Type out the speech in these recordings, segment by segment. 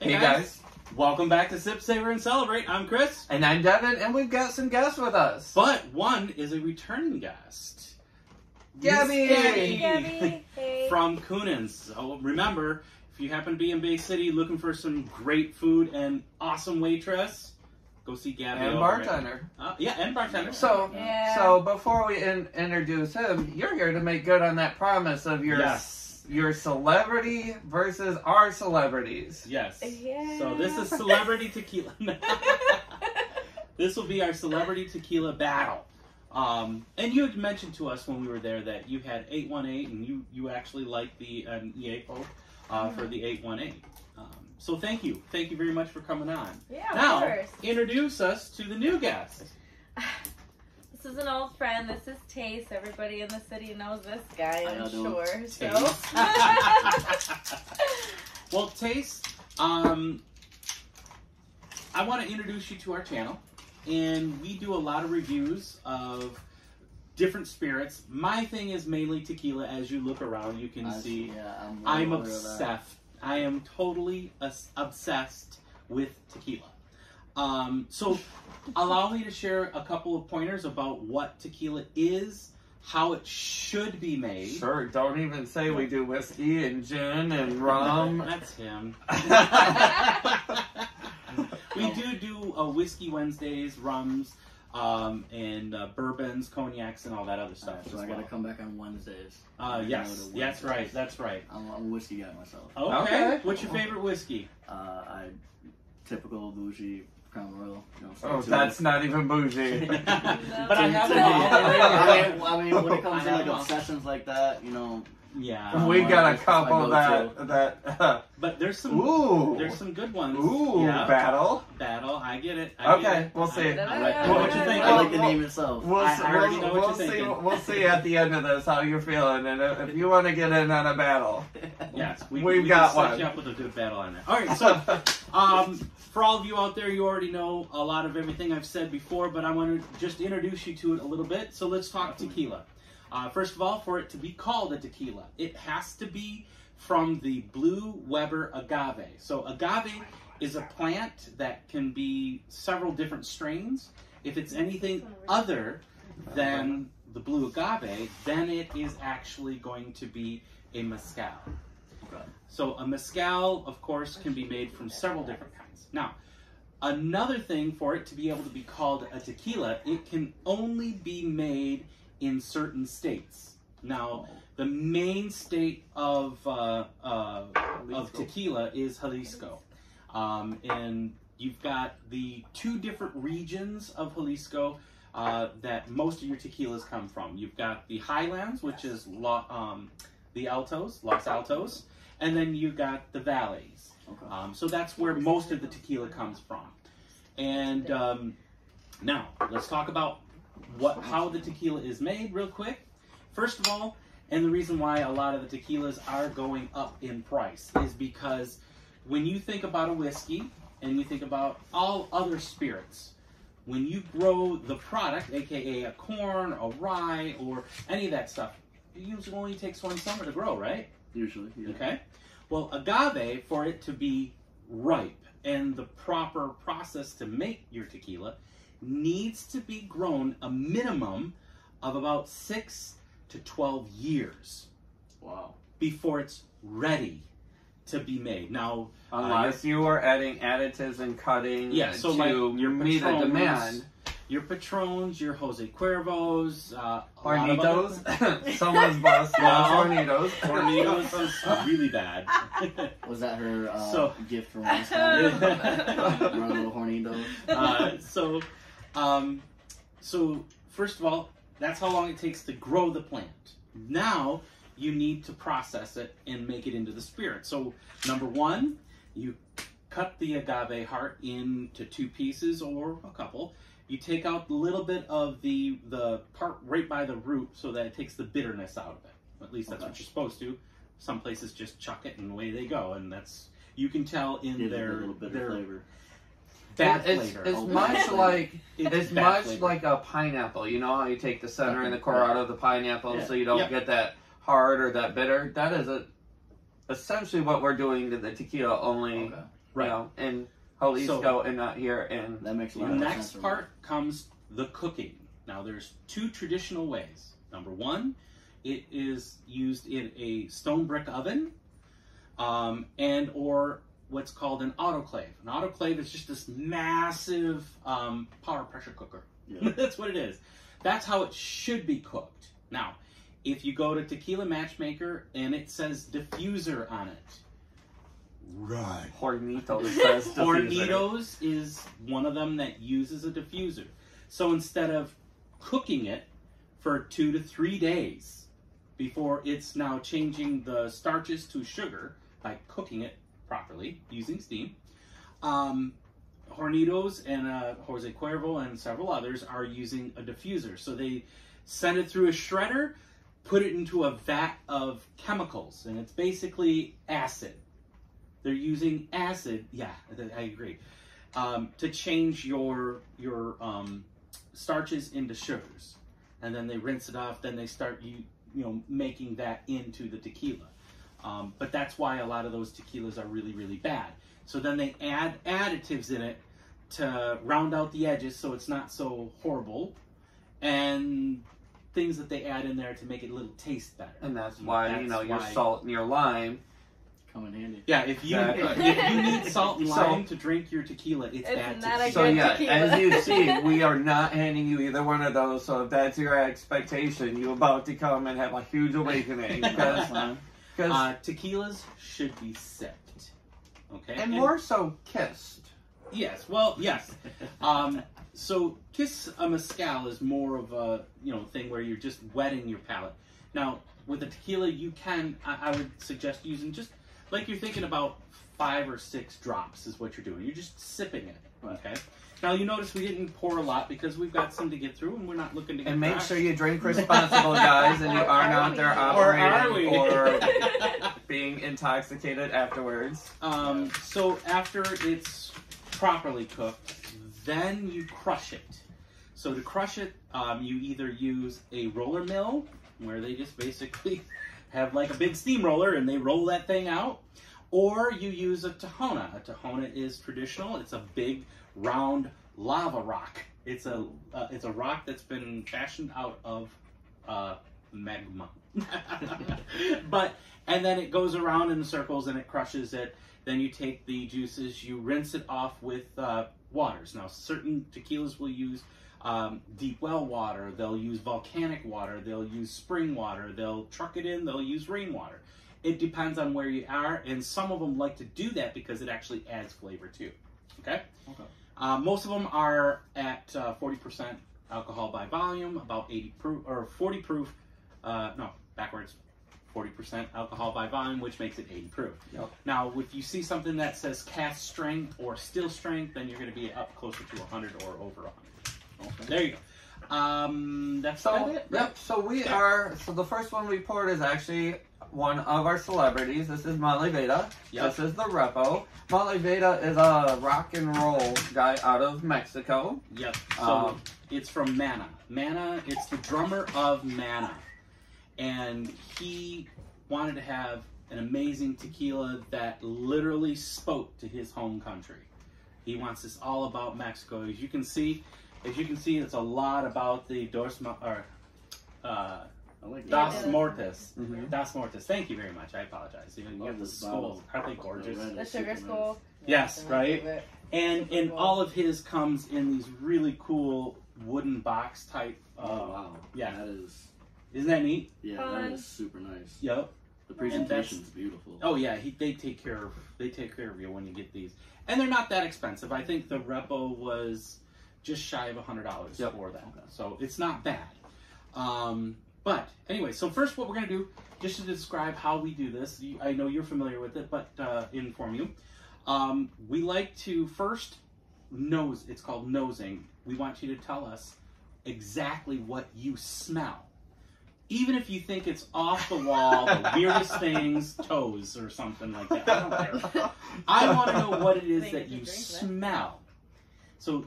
Hey guys, welcome back to Sip, Savor, and Celebrate. I'm Chris. And I'm Devin, and we've got some guests with us. But one is a returning guest. Gabby! Gabby. Hey. From Coonan's. So remember, if you happen to be in Bay City looking for some great food and awesome waitress, go see Gabby. And bartender. And bartender. So before we introduce him, you're here to make good on that promise of your celebrity versus our celebrities. Yes. Yeah. So this is celebrity tequila. This will be our celebrity tequila battle. And you had mentioned to us when we were there that you had 818 and you actually liked the EAPO for the 818. So thank you. Thank you very much for coming on. Yeah, now, of course. Introduce us to the new guest. This is an old friend. This is Tace. Everybody in the city knows this guy, I'm sure. So. Well, Tace, I want to introduce you to our channel. And we do a lot of reviews of different spirits. My thing is mainly tequila. As you look around, you can see I'm obsessed. I am totally obsessed with tequila. So allow me to share a couple of pointers about what tequila is, how it should be made. Sure, don't even say we do whiskey and gin and rum. That's him. We do whiskey Wednesdays, rums, and bourbons, cognacs, and all that other stuff. So I gotta come back on Wednesdays. Yes, that's right. That's right. I'm a whiskey guy myself. Okay. What's your favorite whiskey? Typical bougie Crown Royal. You know, Oh, that's not even bougie. But I have I mean, when it comes to like obsessions like that, you know. Yeah. We got a couple that. But there's some. Ooh. There's some good ones. Ooh, yeah. Battle. I get it. We'll see. What you think? I like the name itself. We'll see at the end of this how you're feeling, and if you want to get in on a battle, yes, we've got one. Set you up with a good battle on that. All right, so for all of you out there, you already know a lot of everything I've said before, but I want to just introduce you to it a little bit. So let's talk tequila. First of all, for it to be called a tequila, it has to be from the Blue Weber agave. So agave is a plant that can be several different strains. If it's anything other than the blue agave, then it is actually going to be a mezcal. Okay. So a mezcal, of course, can be made from several different kinds. Now, another thing for it to be able to be called a tequila, it can only be made in certain states. Now, the main state of tequila is Jalisco. And you've got the two different regions of Jalisco that most of your tequilas come from. You've got the highlands, which is the Altos, Los Altos, and then you've got the valleys. Okay. So that's where most of the tequila comes from. And now, let's talk about how the tequila is made real quick. First of all, and the reason why a lot of the tequilas are going up in price is because when you think about a whiskey and you think about all other spirits, when you grow the product, aka a corn, a rye, or any of that stuff, it usually only takes one summer to grow, right? Usually, yeah. Okay. Well, agave, for it to be ripe and the proper process to make your tequila, needs to be grown a minimum of about 6 to 12 years. Wow. Before it's ready to be made. Now, unless you are adding additives and cutting so to like your meet a demand. Your Patrons, your Jose Cuervos, Hornitos. Someone's boss loves Hornitos. Hornitos is really bad. Was that her gift from last time? Run a little Hornitos. So first of all, that's how long it takes to grow the plant. Now you need to process it and make it into the spirit. So number one, you cut the agave heart into 2 pieces or a couple. You take out a little bit of the part right by the root so that it takes the bitterness out of it. At least that's what you're supposed to. Some places just chuck it and away they go, and that's, you can tell in their flavor. Bad flavor. It's much like a pineapple. You know how you take the center and the core out of the pineapple so you don't get that hard or that bitter? That is essentially what we're doing to the tequila, only you know, in Jalisco and not here in... That makes a lot the of next sense. part comes the cooking. Now, there's 2 traditional ways. Number 1, it is used in a stone brick oven, and or what's called an autoclave. An autoclave is just this massive power pressure cooker. Yeah. That's what it is. That's how it should be cooked. Now, if you go to Tequila Matchmaker and it says diffuser on it, right. Hornitos says diffuser. Hornitos is one of them that uses a diffuser. So instead of cooking it for 2 to 3 days before it's now changing the starches to sugar by cooking it properly using steam, Hornitos and Jose Cuervo and several others are using a diffuser. So they send it through a shredder, put it into a vat of chemicals, and it's basically acid. They're using acid, yeah, I agree, to change your starches into sugars. And then they rinse it off, then they start making that into the tequila. But that's why a lot of those tequilas are really, really bad. So then they add additives in it to round out the edges so it's not so horrible, and things that they add in there to make it a little taste better. And that's why, your salt and your lime come in handy. Yeah, if you need salt and lime to drink your tequila, it's bad tequila. So yeah, as you see, we are not handing you either one of those. So if that's your expectation, you're about to come and have a huge awakening because tequilas should be sipped, okay, and more so kissed. Yes, well, yes. So kiss a mezcal is more of a thing where you're just wetting your palate. Now with a tequila, you can I would suggest using just like you're thinking about 5 or 6 drops is what you're doing. You're just sipping it, okay? Now you notice we didn't pour a lot because we've got some to get through and we're not looking to get And make sure you drink responsible, guys, and you are not there operating or being intoxicated afterwards. So after it's properly cooked, then you crush it. So to crush it, you either use a roller mill, where they just basically have like a big steamroller and they roll that thing out, or you use a tahona. A tahona is traditional. It's a big round lava rock. It's a rock that's been fashioned out of magma. And then it goes around in circles and it crushes it. Then you take the juices, you rinse it off with waters. Now certain tequilas will use deep well water, they'll use volcanic water, they'll use spring water, they'll truck it in, they'll use rainwater. It depends on where you are, and some of them like to do that because it actually adds flavor too. Okay? Most of them are at 40% alcohol by volume, about 80 proof, or 40 proof, no, backwards, 40% alcohol by volume, which makes it 80 proof. Yep. Now, if you see something that says cast strength or still strength, then you're going to be up closer to 100 or over 100. Okay. There you go. That's it. Yep. So we are. So the first one we poured is actually one of our celebrities. This is Mole Veda. Yep. This is the Repo. Mole Veda is a rock and roll guy out of Mexico. Yep. So it's from Mana. Mana. It's the drummer of Mana, and he wanted to have an amazing tequila that literally spoke to his home country. He wants this all about Mexico. As you can see, it's a lot about the Dos Mortes. Mm-hmm. Dos Mortes. Thank you very much. I apologize. You have the skulls. Aren't they gorgeous? The sugar skull. Yes, right? And all of his comes in these really cool wooden box type. Oh, wow. Yeah. That is... Isn't that neat? Yeah, that is super nice. Yep. The presentation is beautiful. Oh yeah, they take care of you when you get these, and they're not that expensive. I think the Repo was just shy of $100 for that, so it's not bad. But anyway, so first, what we're gonna do, just to describe how we do this. I know you're familiar with it, but inform you. We like to first nose. It's called nosing. We want you to tell us exactly what you smell. Even if you think it's off the wall, the weirdest things, toes or something like that. I don't care. I want to know what it is that you smell. So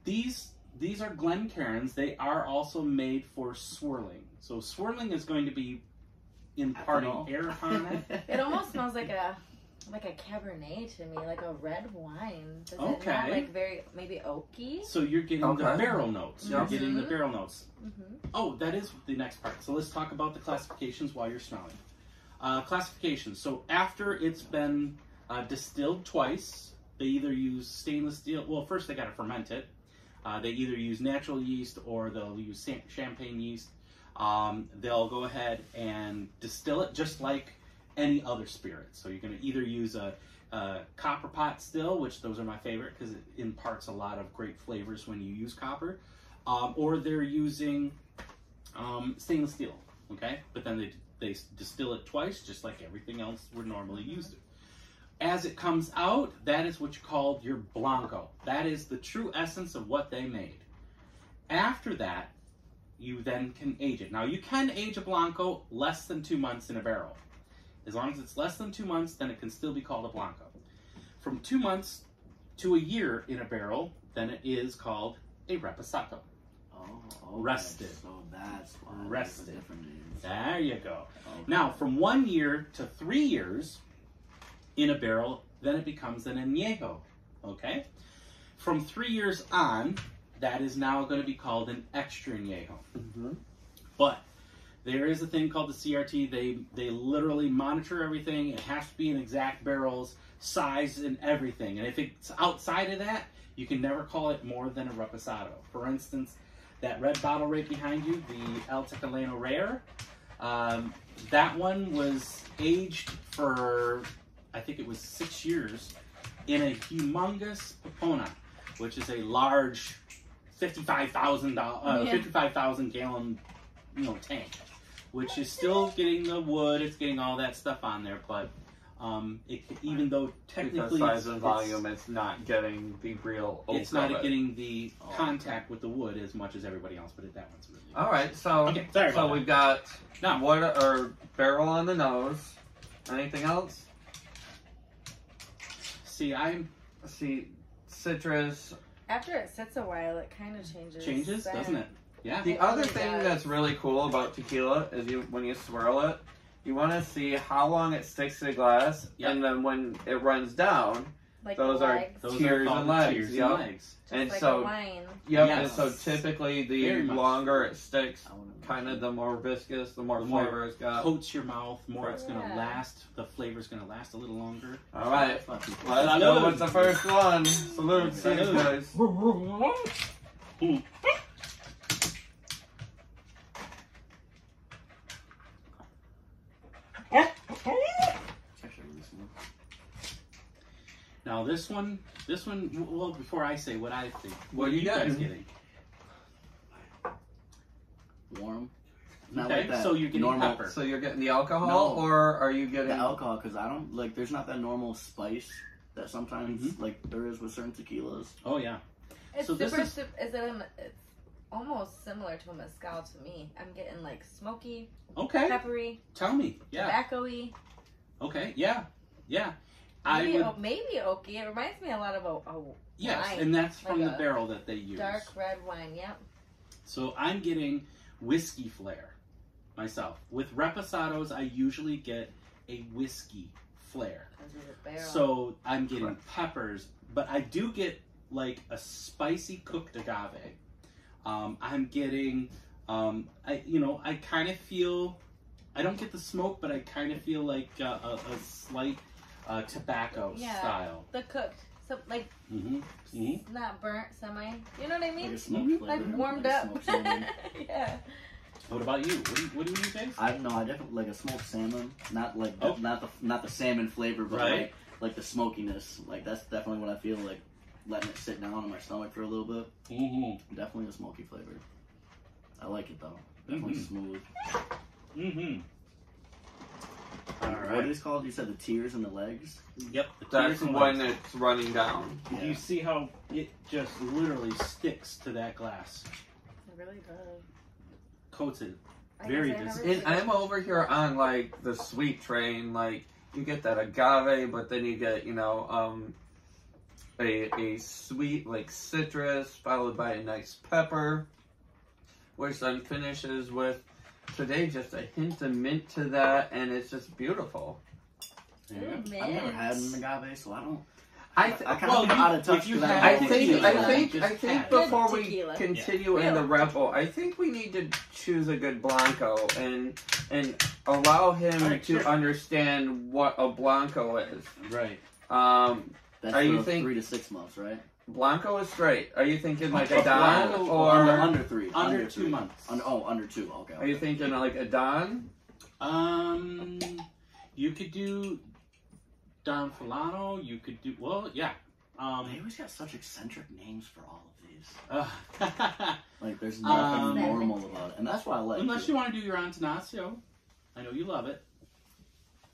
these are Glencairns. They are also made for swirling. So swirling is going to be imparting air upon it. It almost smells like like a Cabernet to me, like a red wine. Does Okay. it not like very maybe oaky? So you're getting the barrel notes. You're getting the barrel notes. Mm-hmm. Oh, that is the next part. So let's talk about the classifications while you're smelling. Classifications. So after it's been distilled twice, they either use stainless steel. Well, first they got to ferment it. They either use natural yeast or they'll use champagne yeast. They'll go ahead and distill it just like any other spirit. So you're going to either use a copper pot still, which those are my favorite because it imparts a lot of great flavors when you use copper, or they're using stainless steel. Okay, but then they distill it twice, just like everything else we're normally used to. As it comes out, that is what you call your Blanco. That is the true essence of what they made. After that, you then can age it. Now, you can age a Blanco less than 2 months in a barrel. As long as it's less than 2 months, then it can still be called a Blanco. From 2 months to a year in a barrel, then it is called a Reposado. Oh, okay. Rested. So that's why Rested. there's a different names. There you go. Okay. Now, from 1 year to 3 years in a barrel, then it becomes an añejo, okay? From 3 years on, that is now going to be called an extra añejo. Mm-hmm. But there is a thing called the CRT. They literally monitor everything. It has to be in exact barrels, size, and everything. And if it's outside of that, you can never call it more than a reposado. For instance, that red bottle right behind you, the El Tecaleno Rare, that one was aged for, I think it was 6 years, in a humongous Popona, which is a large 55,000 gallon, tank, which is still getting the wood. It's getting all that stuff on there, but even though technically because size and volume, it's not getting the real. It's not getting the contact with the wood as much as everybody else, but that one's really good. All right, so okay, sorry about that. We've got now wood or barrel on the nose. Anything else? See citrus. After it sits a while, it kind of changes. Changes, doesn't it? Yeah. The other thing that's really cool about tequila is when you swirl it, you want to see how long it sticks to the glass, and then when it runs down, like those are tears and legs. Tears and legs. And like so, a wine. yep. Yes. And so typically, the longer it sticks, kind of the more viscous, the more flavor it's got. Coats your mouth more. It's going to last. The flavor's going to last a little longer. All right, let's go with the first one. Salute, guys. Now this one, well, before I say what I think, what are you guys getting? Warm. Not Okay, like that. so you're getting normal pepper. So you're getting the alcohol, or are you getting the alcohol, because I don't like. There's not that normal spice that sometimes like there is with certain tequilas. Oh yeah. It's So this super. is- It's almost similar to a mezcal to me. I'm getting like smoky, Okay. peppery, Tell me. Yeah. tobacco-y. Okay. Yeah. Yeah. Maybe oaky. It reminds me a lot of a Yes, wine, and that's from like the a barrel that they use. dark red wine. Yep. So I'm getting whiskey flair myself. With reposados, I usually get a whiskey flair. So I'm getting peppers, but I do get like a spicy cooked agave. I'm getting, I kind of feel, I don't get the smoke, but I kind of feel like a slight tobacco style. The cooked, so like not burnt, semi. You know what I mean? Like a smoked flavor, like warmed like up. smoked salmon. Yeah. What about you? What do you taste? I definitely like a smoked salmon. Not like not the salmon flavor, but like the smokiness. Like that's definitely what I feel like. Letting it sit down in my stomach for a little bit. Definitely a smoky flavor. I like it though. Definitely smooth. All right. What is it called? You said the tears and the legs? Yep. That's when it's running down. Yeah. You see how it just literally sticks to that glass. It really does. Coats it. Very distinct. And I'm over here on like the sweet train. Like you get that agave, but then you get a sweet like citrus followed by a nice pepper, which then finishes with today just a hint of mint to that, and it's just beautiful. Ooh, I've never had an agave, so I don't. I kind of out of touch. I think before we tequila. continue in the Rebel, I think we need to choose a good Blanco and allow him to understand what a Blanco is. Right. Are you thinking 3 to 6 months, right? Blanco is straight. Are you thinking like a Don or under 3? Under 2 months. Under 2. Okay. Are you thinking like a Don? You could do Don Fulano. You could do they always got such eccentric names for all of these. Like there's nothing normal about it, and that's why I like. Unless you want to do your Antanasio, I know you love it.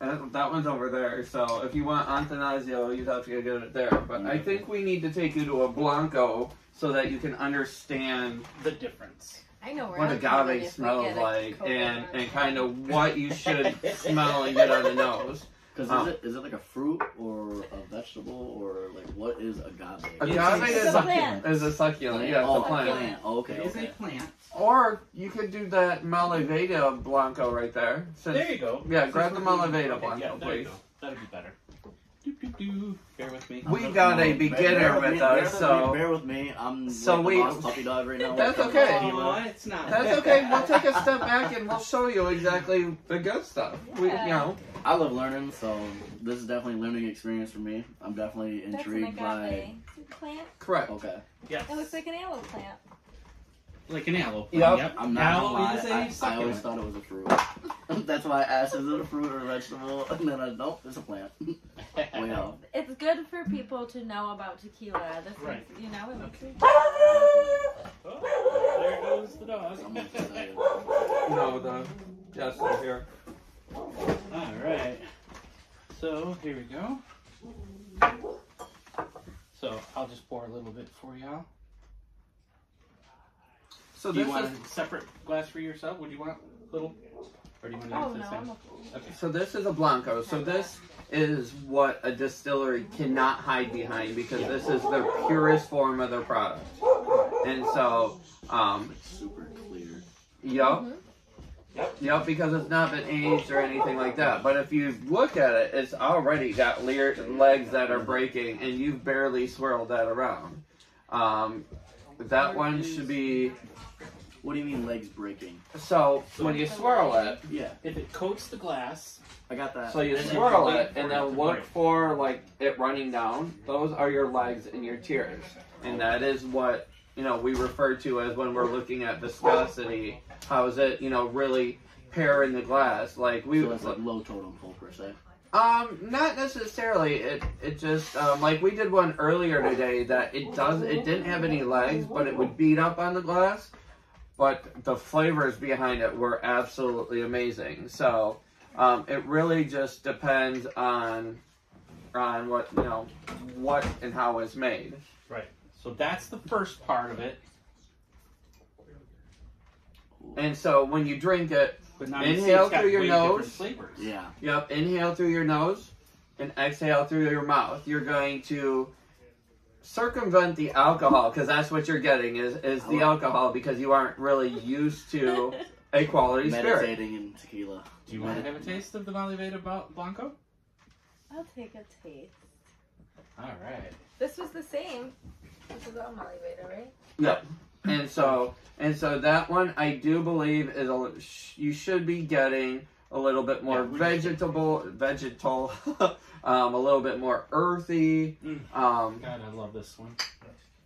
That one's over there, so if you want Antanasio, you'd have to get it there. But I think we need to take you to a Blanco so that you can understand the difference. I know what agave smells like and kind of what you should smell and get on the nose. Because is it like a fruit or a vegetable or like what is agave? Agave is a succulent. Yeah, it's a plant. Oh, okay. It is a plant. Or you could do that Malaveda Blanco right there. There you go. Yeah, grab the Malaveda Blanco, yeah, please. That'd be better. Bear with me. We got a beginner with us, so bear with me. I'm puppy dog right now. That's okay. Oh, it's not. That's okay. We'll take a step back and we'll show you exactly the good stuff. I love learning, so this is definitely a learning experience for me. I'm definitely intrigued by. Plant. Correct. Okay. Yes. It looks like an aloe plant. Like an aloe plant. Yep. I'm not aloe gonna is lie. a succulent. I always thought it was a fruit. That's why I asked, is it a fruit or a vegetable? And then nope, it's a plant. Way off. It's good for people to know about tequila. This right. is, it makes it. Oh, there goes the dog. Yes, they're here. All right. So here we go. So I'll just pour a little bit for y'all. So do you want a separate glass for yourself? Would you want a little? Or do you want to use the same? Okay. So this is a Blanco. So this is what a distillery cannot hide behind because this is their purest form of their product. And so, it's super clear. Yup. Yep, because it's not been aged or anything like that. But if you look at it, it's already got legs that are breaking, and you've barely swirled that around. That one should be... What do you mean legs breaking? So when you swirl it... Yeah. If it coats the glass... I got that. So you swirl it, and then look for like it running down. Those are your legs and your tiers. And that is what... we refer to as when we're looking at viscosity. How is it, really pair in the glass? So it's like low totem pole per se. Not necessarily. It just like we did one earlier today that it didn't have any legs, but it would beat up on the glass. But the flavors behind it were absolutely amazing. So it really just depends on what what and how it's made. Right. So that's the first part of it. And so when you drink it, But inhale through your nose. Flavors. Yeah. Yep. Inhale through your nose and exhale through your mouth. You're going to circumvent the alcohol, because that's what you're getting is the alcohol, because you aren't really used to a quality spirit. Meditating in tequila. Do you want to have a taste of the Malaveda Blanco? I'll take a taste. All right. This was the same. This is all Malaveda, right? Yep. And so that one I do believe is you should be getting a little bit more vegetal, a little bit more earthy. God, I love this one.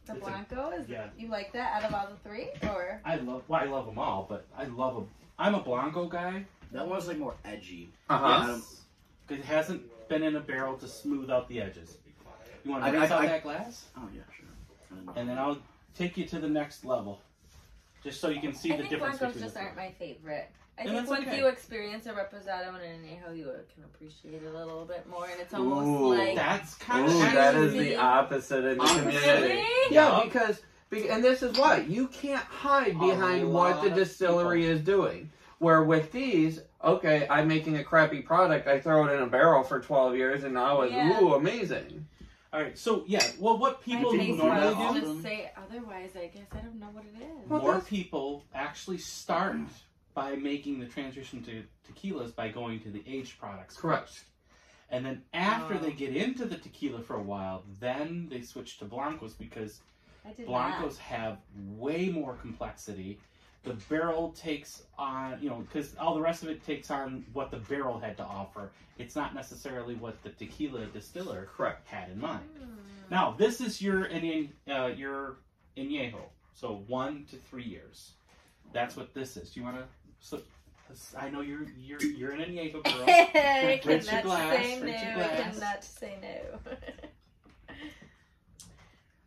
The Blanco is. Yeah. You like that out of all the three, or? I love them all, but I love them. I'm a Blanco guy. That one's like more edgy. Yes. Because it hasn't been in a barrel to smooth out the edges. You want to rinse out that glass? Oh yeah, sure. And then I'll take you to the next level, just so you can see the difference. Blancos just aren't my favorite. I think once you experience a reposado and an añejo, you can appreciate it a little bit more, and it's almost like that's kind of that is the opposite in the community. Yeah, because and this is why you can't hide behind what the distillery is doing. Where with these, okay, I'm making a crappy product, I throw it in a barrel for 12 years, and now it's amazing. All right, so what people normally do? Just say otherwise. I guess I don't know what it is. More people actually start by making the transition to tequilas by going to the aged products. Correct. And then after they get into the tequila for a while, then they switch to blancos because blancos have way more complexity. The barrel takes on, because all the rest of it takes on what the barrel had to offer. It's not necessarily what the tequila distiller had in mind. Now, this is your añejo, so 1 to 3 years. That's what this is. Do you want to? So, I know you're an añejo girl. I Rinse your cannot glass. say no. Rinse your I glass. cannot say no.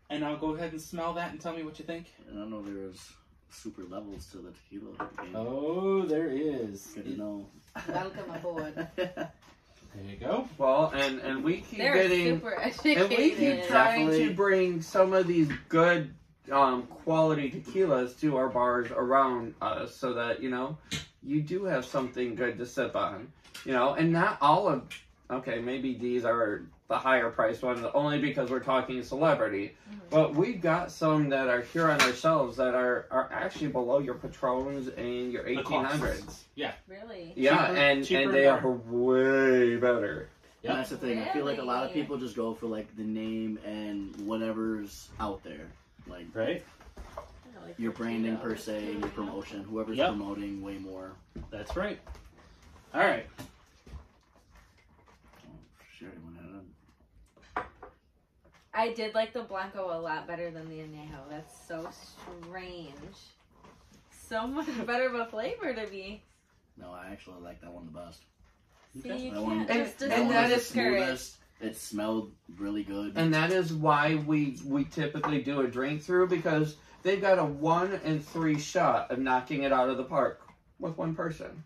And I'll go ahead and smell that and tell me what you think. And I know there's super levels to the tequila game. Oh, there is. Good to know. Welcome aboard. There you go. Well, and we keep They're getting, super and educated. we keep trying Definitely. to bring some of these good quality tequilas to our bars around us, so that you do have something good to sip on, and not all of. Okay, maybe these are the higher priced ones, only because we're talking celebrity. But we've got some that are here on our shelves that are actually below your Patrons and your 1800s. Yeah. Really? Yeah, Cheaper and and they better. are way better. Yep. And that's the thing. I feel like a lot of Really? people just go for like the name and whatever's out there, like Right? your branding per se, your promotion, whoever's Yep. promoting way more. That's right. All right. Sure, I did like the Blanco a lot better than the Añejo. That's so strange. So much better of a flavor to me. no, I actually like that one the best. See, you That one- can't just and That one that was is the smoothest. It smelled really good. And that is why we typically do a drink through, because they've got a 1 and 3 shot of knocking it out of the park with one person.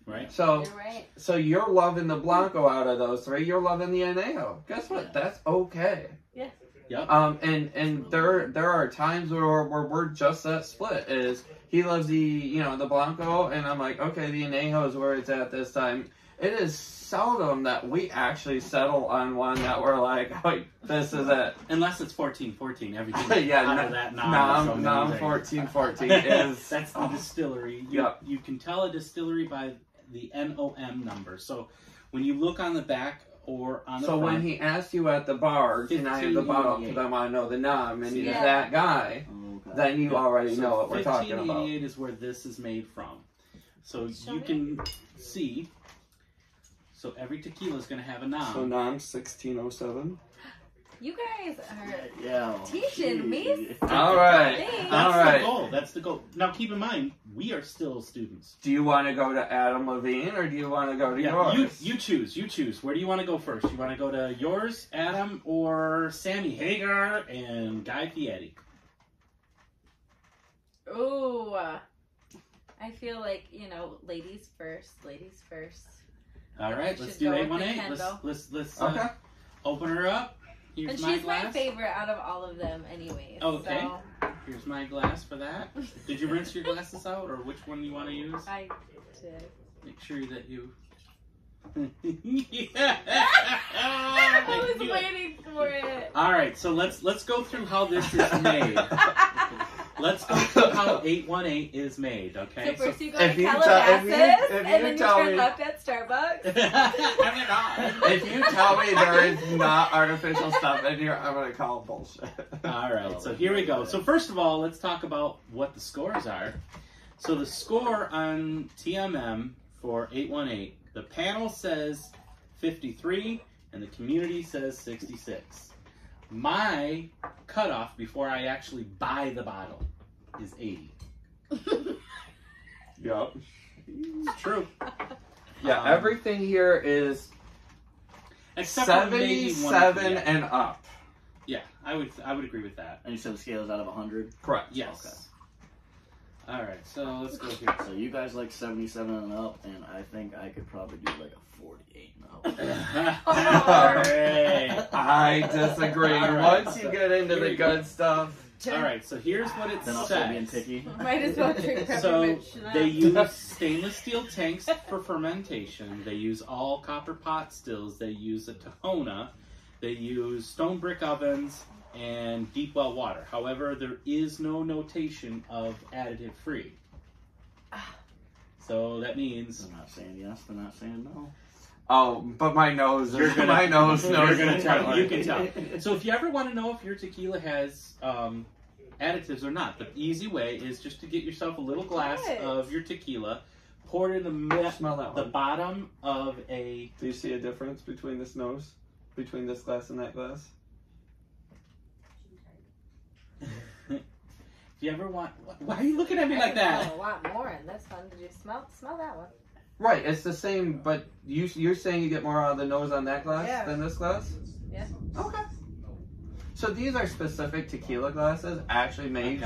Right. So You're right. so you're loving the Blanco out of those 3. You're loving the Añejo. Guess what? Yeah. That's okay. Yeah. Yep. And there are times where we're just that split. Is he loves the the Blanco, and I'm like, okay, the Añejo is where it's at this time. It is seldom that we actually settle on one that we're like, oh, this is it. Unless it's 14-14, everything Yeah, out of that nom is nom amazing. 1414 is That's the distillery. You can tell a distillery by the NOM number. So when you look on the back or on the So front, when he asks you at the bar, can I have the bottle? Because I want to know the nom, and he's Yeah. that guy, Okay. then you already know what we're talking about. 1588 is where this is made from. So Show you me. can see. So every tequila is going to have a nom. So nom 1607. You guys are Yeah. teaching me. All right. Thanks. All That's right. the goal. That's the goal. Now keep in mind, we are still students. Do you want to go to Adam Levine or do you want to go to yours? You choose. You choose. Where do you want to go first? You want to go to yours, Adam, or Sammy Hagar and Guy Fieri? Ooh. I feel like, ladies first. Ladies first. All right, I let's should do go with the 818. Kendall. Let's Okay. open her up. Here's And my she's glass. my favorite out of all of them anyways. Okay. So Here's my glass for that. Did you rinse your glasses out, or which one you want to use? I did. Make sure that you. I was waiting for it. All right, so let's go through how this is made. Let's go through how 818 is made. Okay. So first you go if to you Calabasas, if you and then you tell turn me- left at Starbucks. If you tell me there is not artificial stuff in here, I'm going to call it bullshit. All right, so here we go. So first of all, let's talk about what the scores are. So the score on TMM for 818, the panel says 53 and the community says 66. My cutoff before I actually buy the bottle is 80. Yep. It's true. Yeah, everything here is Except for maybe 77 1 and up. Yeah, I would agree with that. And you said the scale is out of 100? Correct. Yes. Okay. All right, so let's go here. So you guys like 77 and up, and I think I could probably do like a 48 and up. All right. I disagree. All right, Once you so get into here the we go. good stuff. All right, so here's what it Then I'll start being says. picky. Might as well drink So peppermint schnapps. they use stainless steel tanks for fermentation. They use all copper pot stills. They use a Tahona. They use stone brick ovens and deep well water. However, there is no notation of additive free. So that means They're not saying yes, they're not saying no. Oh, but my nose You're knows gonna tell. differently. You can tell. So if you ever want to know if your tequila has additives or not, the easy way is just to get yourself a little glass of your tequila, pour it in Smell that the one. bottom of a. Do you see a difference between this nose? Between this glass and that glass? If you ever want, why are you looking at me like that? A lot more in this one. Did you smell that one? Right, it's the same, but you're saying you get more out of the nose on that glass than this glass? Yeah. Okay. So these are specific tequila glasses, actually made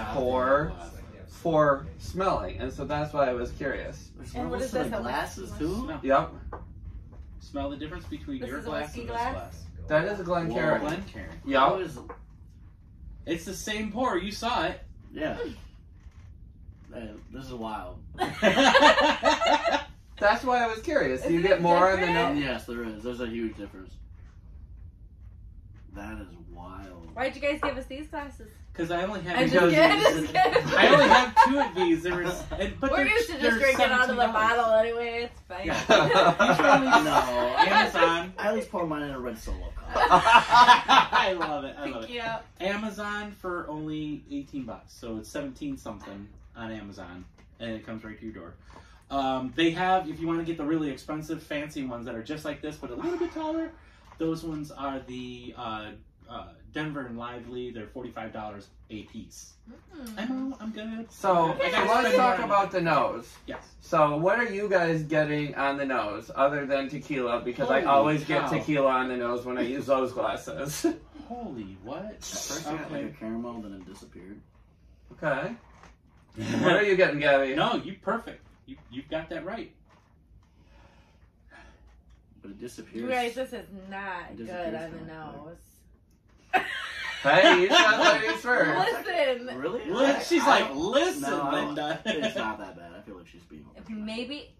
for smelling, and so that's why I was curious. And what is this? Glasses too? Smell. Yep, Smell the difference between This your is a glass whiskey and this glass? glass. that is a Glencairn. Glencairn. How Yep. is- It's the same pour. You saw it. Yeah. This is wild. That's why I was curious. Do you Isn't get it more on the different? nose? Yes, there is. There's a huge difference. That is wild. Why'd you guys give us these glasses? Because I only have. I'm Because- just kidding. I only have 2 of these. But We're they're- used to just they're drinking out of the $17. bottle anyway. It's fine. No. Amazon. I at least pour mine in a red Solo cup. I love it. I love Pick it. you up. Amazon for only $18, so it's 17 something on Amazon, and it comes right to your door. They have, if you want to get the really expensive, fancy ones that are just like this, but a little bit taller, those ones are the Denver and Lively. They're $45 a piece. I'm good. So, I gotta let's spend talk more. about the nose. Yes. So, what are you guys getting on the nose other than tequila? Because I Holy always get cow. tequila on the nose when I use those glasses. Holy what? First I got like a caramel, then it disappeared. Okay. What are you getting, Gabby? No, you perfect. You've got that right. But it disappears. You guys, this is not It good disappears on the from nose. Hey, you said ladies first. Listen, Really? She's like, listen, No, Linda. it's not that bad. I feel like she's being over. maybe.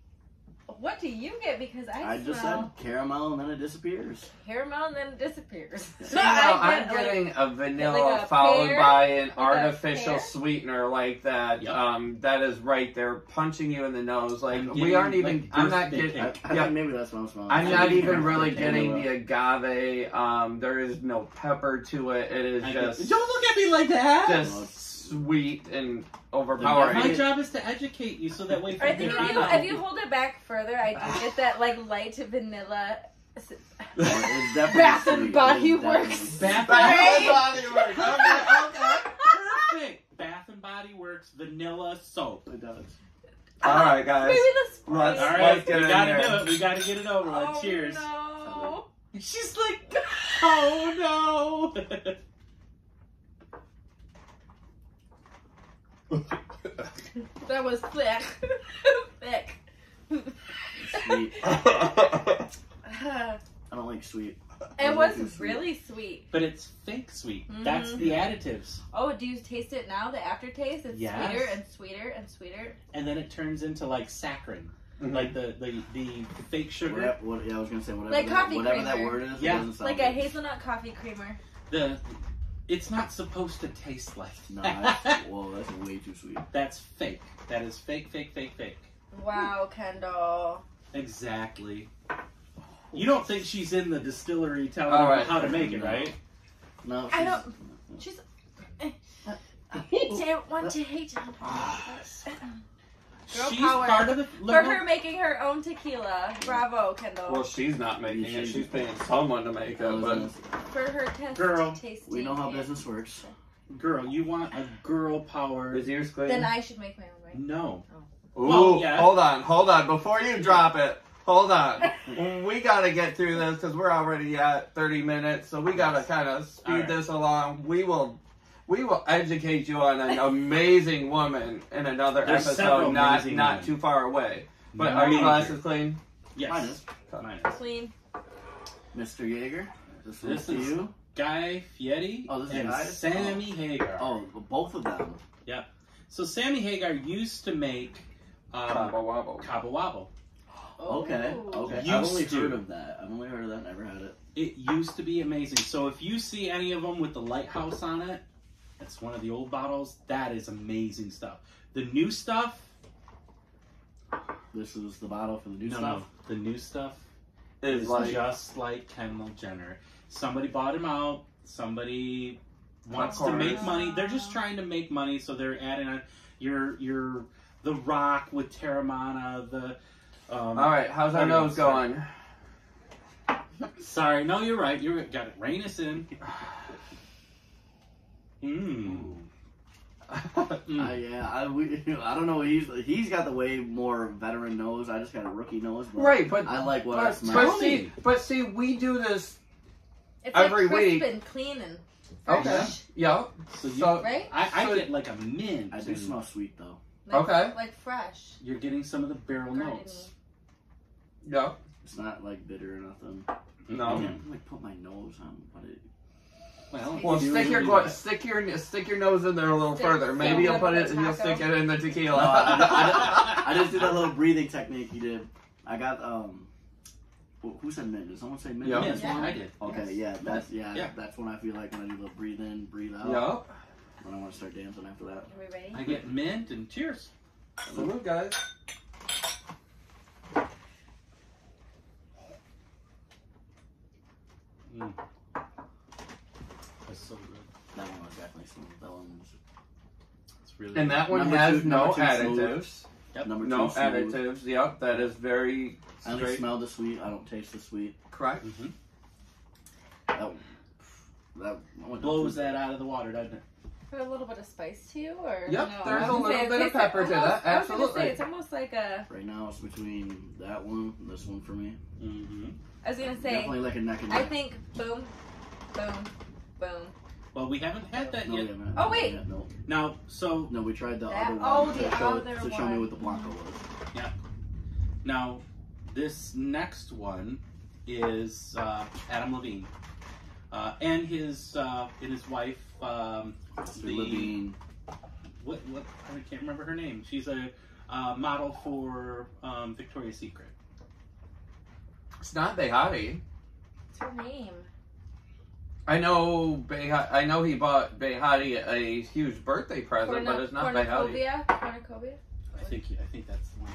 What do you get? Because I just smell said caramel and then it disappears. caramel and then it disappears. See, now I'm getting a vanilla like a followed pear? by an a artificial pear? sweetener like that. Yep. That is right there, punching you in the nose. Like I'm we aren't getting, even. like, I'm not birthday getting. cake. I Yeah, think maybe that's what I'm smelling. I'm I not think even it's really vanilla. getting the agave. There is no pepper to it. It is just Don't look at me like that. just sweet and My overpowering. job is to educate you so that way. I think from here if on out- you hold it back further, I do get that like light vanilla. It's definitely Bath and sweet. Body It's definitely Works. sweet. Bath Right? and Body Works. Okay. Perfect. Bath and Body Works vanilla soap. It does. All right, guys. Maybe the spray. Let's- All right, Let's get we in gotta there. do it. We gotta get it over with. Oh, Cheers. No. She's like, oh no. That was thick. Thick. Sweet. I don't like sweet. It Too was sweet. really sweet. But it's fake sweet. That's the additives. Oh, do you taste it now? The aftertaste? It's Yes. sweeter and sweeter and sweeter. And then it turns into like saccharin. Mhm. Like the fake sugar. Yeah, I was gonna say whatever. Like coffee whatever that creamer. word is. Yeah. It doesn't sound Like a good. hazelnut coffee creamer. It's not supposed to taste like No, that. that's way too sweet. That's fake. That is fake, fake, fake, fake. Wow, Kendall. Exactly. You don't think she's in the distillery telling All them right. how to make it, right? No, I don't. She's. Don't want to hate on her. Girl She's power. part of the. For her making her own tequila. Bravo, Kendall. Well, she's not making it. She's paying someone to make it. But For her test Girl, tasting. We know how it. business works. Girl, you want a girl power. is yours clean? Then I should make my own, right? No. Ooh, Well, yeah. hold on. Before you drop it, hold on. We gotta get through this because we're already at 30 minutes, so we gotta kind of speed All right. this along. We will educate you on an amazing woman in another There's several episode, not amazing not women. too far away. But No. are your glasses clean? Yes. Mine is. Mine is. Clean. Mr. Yeager, this This one's is to you. Guy Fieri Oh, this is and Guy? Sammy Hagar. Oh, both of them. So Sammy Hagar used to make Wobble wobble. Cabo Wabo. Okay. Ooh. Okay. Used I've only to. heard of that. Never had it. It used to be amazing. So if you see any of them with the lighthouse on it, it's one of the old bottles. That is amazing stuff. The new stuff, This is the bottle for the new no, stuff. no, the new stuff is It's like just like Kendall Jenner. Somebody bought him out. Somebody wants Of to make course. money. They're just trying to make money, so they're adding on your The Rock with Terramana. The all right, how's our what nose else? going? Sorry, no, you're right. You got it. Rein us in. Mmm. Yeah, I don't know. He's got the way more veteran nose. I just got a rookie nose. But Right, but I like what I but, smell. but see, we do this. It's Every like crisp week. and clean and fresh. Okay. Yeah. So, you, So Right? I So- get like a mint. I do and smell sweet though. Like, Okay. Like fresh. You're getting some of the barrel Gardeny. notes. yeah. It's not like bitter or nothing. No. I can't like put my nose on, but it. Well, you stick do your that. stick your nose in there a little Stick- further. Maybe stick you'll it put with it. the You'll taco. stick it in the No, tequila. I just did that little breathing technique you did. I got who said mint? Did someone say mint? Yeah. Mint, Yeah. I did. Okay, Yes. Yeah. that's when I feel like when I do the breathe in, breathe out. Yeah. When I want to start dancing after that. Are we ready? I get mint and cheers. Salute, guys. Mm. That's so good. That one was definitely smooth. That one was It's really And that one Number has two- no number two smooth. additives. Yep. number No 2 smooth. additives. Yep. That is very I only straight. smell the sweet. I don't taste the sweet. Correct. Mm-hmm. That went Blows that out of the water, doesn't it? Put a little bit of spice too, or Yep, no? there's I a was gonna little say, bit of it's like pepper to almost- that, I was gonna absolutely. say it's almost like a. Right now it's between that one and this one for me. Mm-hmm. I was gonna say. Definitely like a neck and I neck. think boom, boom, boom. Well, we haven't had that No, we yet. haven't. Oh, wait. Yeah, no. Now, so No, we tried the That- other oh, one the to show other me one. what the Blanco was. now this next one is Adam Levine and his wife. Mr. Levine. What I can't remember her name. She's a model for Victoria's Secret. It's not Behati. What's her name? I know he bought Behati a huge birthday present, but it's not Behati. Cornucopia. I think that's the one.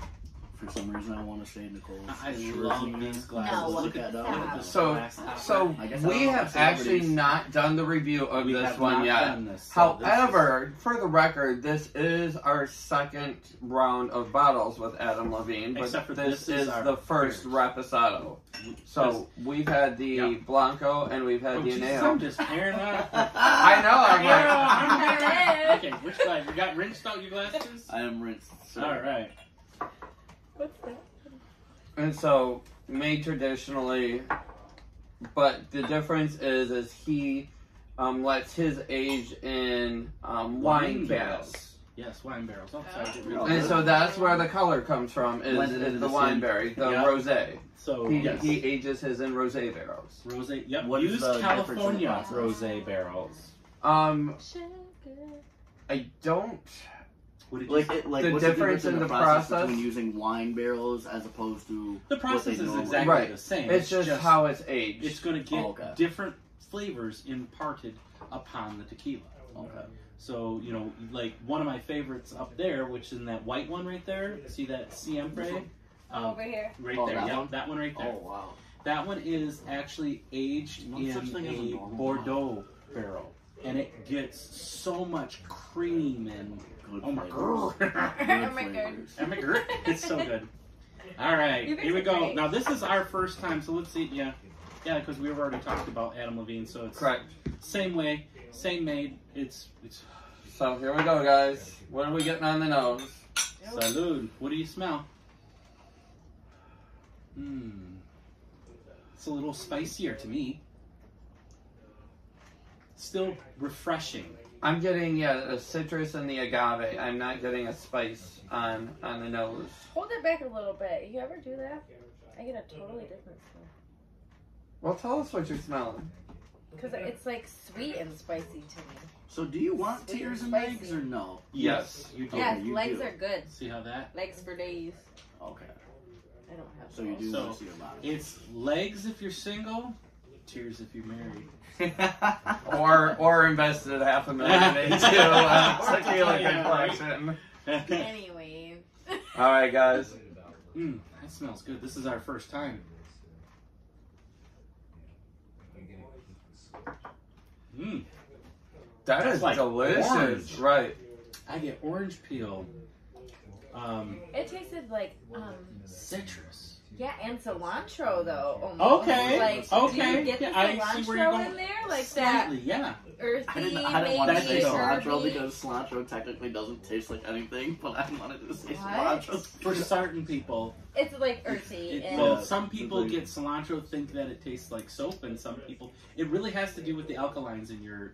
For some reason, I want to say Nicole. I love these glasses. No, Look at stop. that. Look at the So glass top. So I guess I we don't know have if actually celebrities- not done the review of We this have one not yet. done this, so this However, for the record, this is our second round of bottles with Adam Levine, but Except for this this is is our the first first. Reposado. So we've had the Yeah. Blanco and we've had Oh, the Jesus, Añejo. I'm just tearing up. I know. I'm like, Okay, which glass? You got rinsed out your glasses? I am rinsed. So. All right. What's that? and so made traditionally, but the difference is he lets his age in wine barrels. Yes, wine barrels. Oh, sorry, I didn't Oh. And realize. so that's where the color comes from, Blended is into the the wine same- berry, the Yeah. rosé. So He, yes. he ages his in rosé barrels. Rosé. Yep. What is Use the difference in the California process? rosé barrels. Sugar. I don't. What did you Like, say? like The what's difference in the process? between using wine barrels as opposed to The what process they is normally- exactly Right. the same. It's just how it's aged. it's going to get Oh, okay. different flavors imparted upon the tequila. Okay. So, you know, like one of my favorites up there, which is in that white one right there. See that Siempre? Over here. Right Oh, there. that Yep, one? that one right there. Oh wow. That one is actually aged No such thing as a in a normal Bordeaux barrel. And it gets so much cream and Good oh my flavors. god. Oh my god. Oh my god. It's so good. All right, You guys here we are go. great. Now this is our first time, so let's see. Yeah, because we've already talked about Adam Levine, so it's Correct. same way, same made. It's So here we go, guys. What are we getting on the nose? salud. What do you smell? It's a little spicier to me. Still refreshing. I'm getting a citrus and the agave. I'm not getting a spice on the nose. Hold it back a little bit. You ever do that? I get a totally different smell. Well, tell us what you're smelling. Because it's like sweet and spicy to me. So do you want Sweet tears and and spicy. legs or no? Yes, you do. Yeah, you legs do. are good. See how that? Legs for days. Okay. I don't have So you do So, want to see your body. It's legs if you're single, tears if you're married. Or invested $500,000 into tequila Yeah, right. complexion. Anyways. All right, guys. That smells good. This is our first time. Mm. That That's is like delicious. orange. Right. I get orange peel. It tasted like Citrus. yeah, and cilantro though. Almost. Okay. Like, Okay. do you get the Yeah, I see where you're cilantro going. in there? Like Slightly, yeah. that earthy, I didn't maybe want to say That's cilantro herby? because cilantro technically doesn't taste like anything, but I wanted to say What? cilantro. For certain people, It's like earthy. it, and well, Yeah. some people Like- get cilantro, think that it tastes like soap, and some people it really has to do with the alkalines in your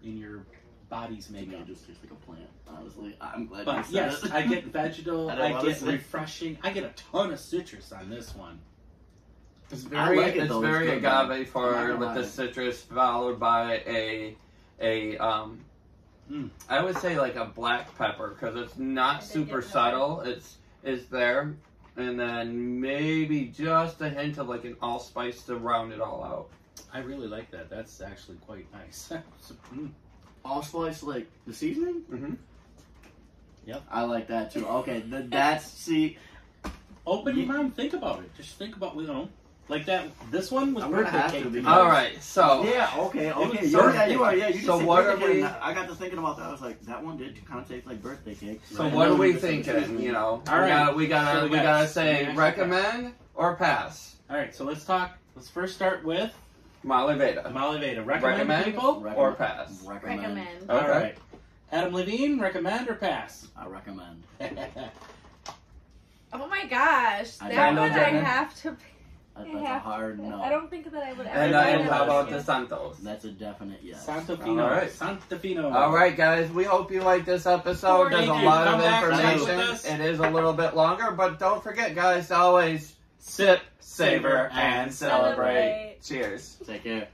body's To me, makeup. it just tastes like a plant. Honestly, I'm glad you But said yes, it. I get vegetal. I don't I wanna get say- refreshing. I get a ton of citrus on this one. It's I very, like it, it's though. It's very good, though. agave I'm forward not with gonna the lie. citrus, followed by I would say like a black pepper because it's not I did super get pepper. subtle. It's there, and then maybe just a hint of like an allspice to round it all out. I really like that. That's actually quite nice. Allspice, like the seasoning. Mm-hmm. I like that too. Okay, that's see. Open your mind. Think about it. Just think about like that. This one was I'm gonna birthday have cake. to because- All right, so Yeah. Okay. was Okay. birthday You are. Yeah. You So just what said are birthday we- cake, and I got to thinking about that. I was like, that one did kind of taste like birthday cake. so Right. what are we Right. thinking? You know, All right. we So gotta we we got gotta say smash recommend or pass. All right. So let's talk. Let's first start with Molly Veda. Molly Veda. Recommend, Recommend people. or pass. recommend. Okay. All right. Adam Levine. Recommend or pass? I recommend. Oh my gosh, I that know one I that. have to. That's I a have hard to, no. I don't think that I would ever. And, I and know how about that. the Santos? That's a definite yes. Santofino. All right. Santofino. All right, guys. We hope you like this episode. There's a Thank you. lot Come of back, chat information. with us. It is a little bit longer, but don't forget, guys, to always sip, savor, and celebrate. Celebrate. Cheers. Take care.